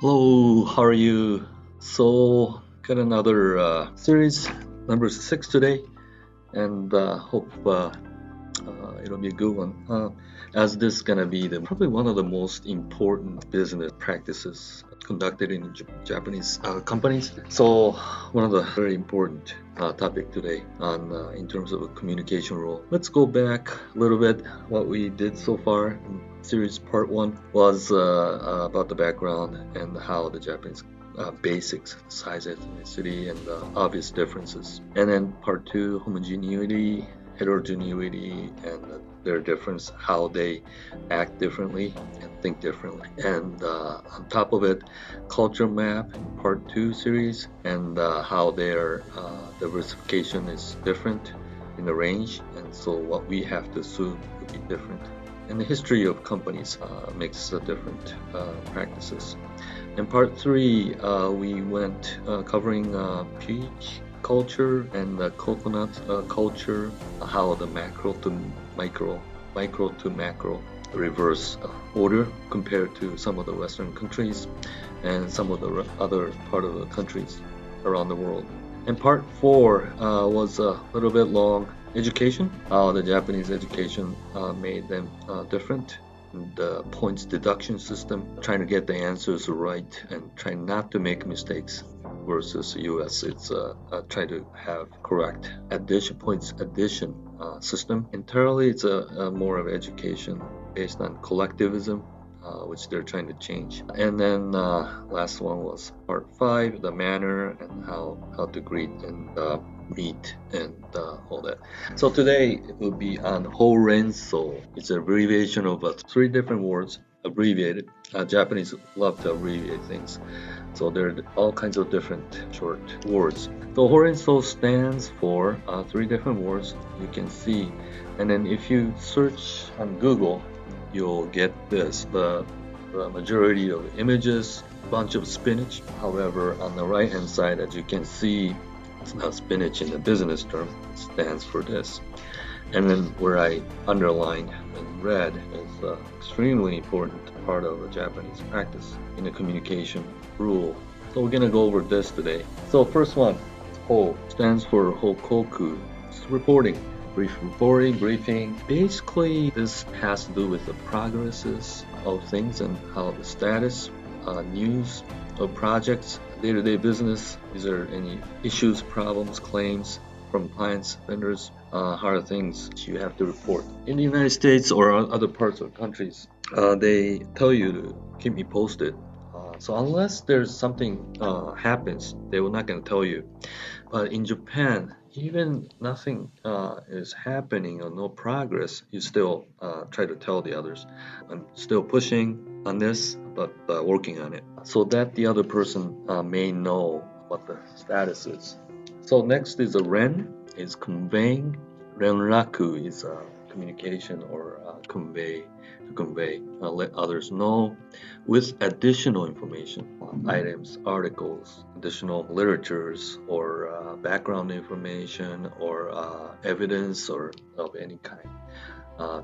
Hello, how are you? So, got another series, number 6 today, and hope it'll be a good one. As this is gonna be probably one of the most important business practices conducted in Japanese companies. So, one of the very important topic today on in terms of a communication role. Let's go back a little bit. What we did so far. Series part 1 was about the background and how the Japanese basics, size, ethnicity, and obvious differences. And then part 2, homogeneity, heterogeneity, and their difference, how they act differently and think differently. And on top of it, culture map in part 2 series, and how their diversification is different in the range, and so what we have to assume would be different. And the history of companies makes different practices. In part 3, we went covering peach culture and coconut culture, how the macro to micro, micro to macro reverse order compared to some of the Western countries and some of the other part of the countries around the world. And part 4 was a little bit long. Education, the Japanese education made them different. The points deduction system, trying to get the answers right and trying not to make mistakes, versus US, it's try to have correct points addition system. Entirely, it's a more of education based on collectivism, which they're trying to change. And then last one was part 5, the manner and how to greet and meet and all that. So today it will be on HO-REN-SOU. It's an abbreviation of 3 different words, abbreviated. Japanese love to abbreviate things. So there are all kinds of different short words. So HO-REN-SOU stands for 3 different words you can see. And then if you search on Google, you'll get this. The majority of images, bunch of spinach. However, on the right hand side, as you can see, it's not spinach in the business term, it stands for this. And then where I underlined in red is extremely important part of a Japanese practice in the communication rule. So we're gonna go over this today. So first one, HO stands for Hokoku. It's reporting. Brief reporting, briefing. Basically, this has to do with the progresses of things and how the status, news of projects, day-to-day business. Is there any issues, problems, claims from clients, vendors? How are things you have to report? In the United States or other parts of countries, they tell you to keep me posted. So unless there's something happens, they will not going to tell you. But in Japan, even nothing is happening or no progress, you still try to tell the others. I'm still pushing on this, but working on it, so that the other person may know what the status is. So next is a REN, is conveying. Renraku is communication or convey, to convey, let others know with additional information, items, articles, additional literatures, or background information, or evidence, or of any kind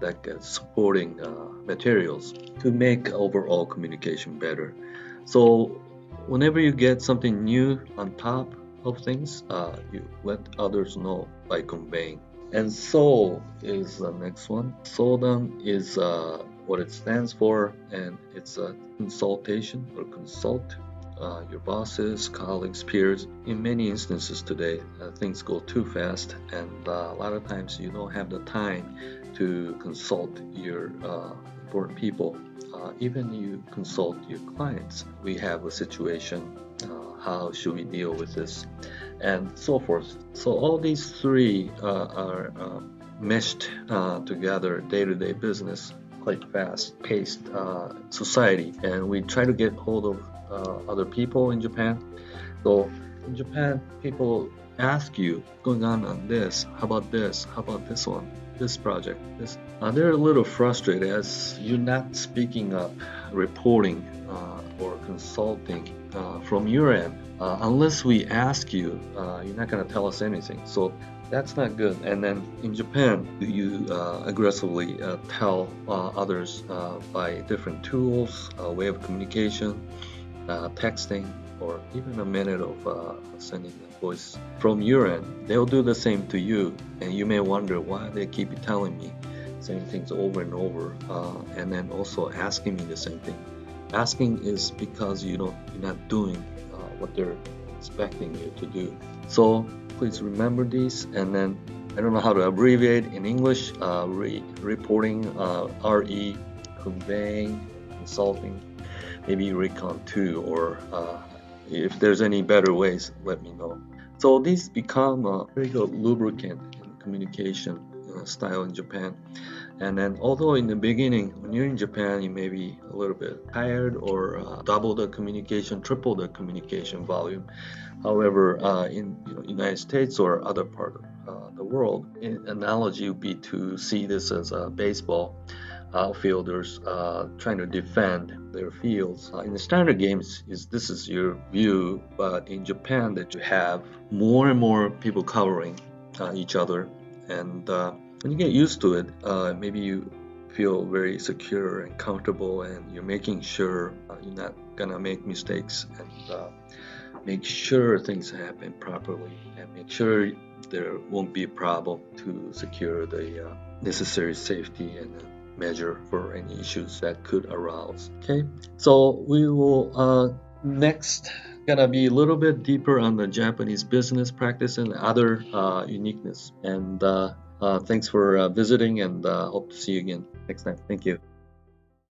that gets supporting materials to make overall communication better. So whenever you get something new on top of things, you let others know by conveying. And SOU is the next one. Sodan is what it stands for, and it's a consultation or consult your bosses, colleagues, peers. In many instances today, things go too fast, and a lot of times you don't have the time to consult your important people. Even you consult your clients. We have a situation. How should we deal with this, and so forth. So all these 3 are meshed together, day-to-day business, quite fast-paced society, and we try to get hold of other people in Japan. So in Japan, people ask you, going on this, how about this, how about this one, this project, this. They're a little frustrated as you're not speaking up, reporting or consulting from your end. Unless we ask you, you're not going to tell us anything. So that's not good. And then in Japan, you aggressively tell others by different tools, way of communication, texting or even a minute of sending a voice from your end. They'll do the same to you, and you may wonder why they keep telling me same things over and over, and then also asking me the same thing. Asking is because you're not doing what they're expecting you to do. So please remember these, and then I don't know how to abbreviate in English. Reporting, RE, conveying, consulting, maybe recon 2, or if there's any better ways, let me know. So these become a very good lubricant in communication style in Japan. And then although in the beginning, when you're in Japan, you may be a little bit tired or double the communication, triple the communication volume. However, in United States or other part of the world, an analogy would be to see this as a baseball. Outfielders trying to defend their fields. In the standard games, this is your view, but in Japan that you have more and more people covering each other, and when you get used to it, maybe you feel very secure and comfortable, and you're making sure you're not gonna make mistakes, and make sure things happen properly, and make sure there won't be a problem to secure the necessary safety and measure for any issues that could arouse. Okay, so we will next gonna be a little bit deeper on the Japanese business practice and other uniqueness. And thanks for visiting, and hope to see you again next time. Thank you.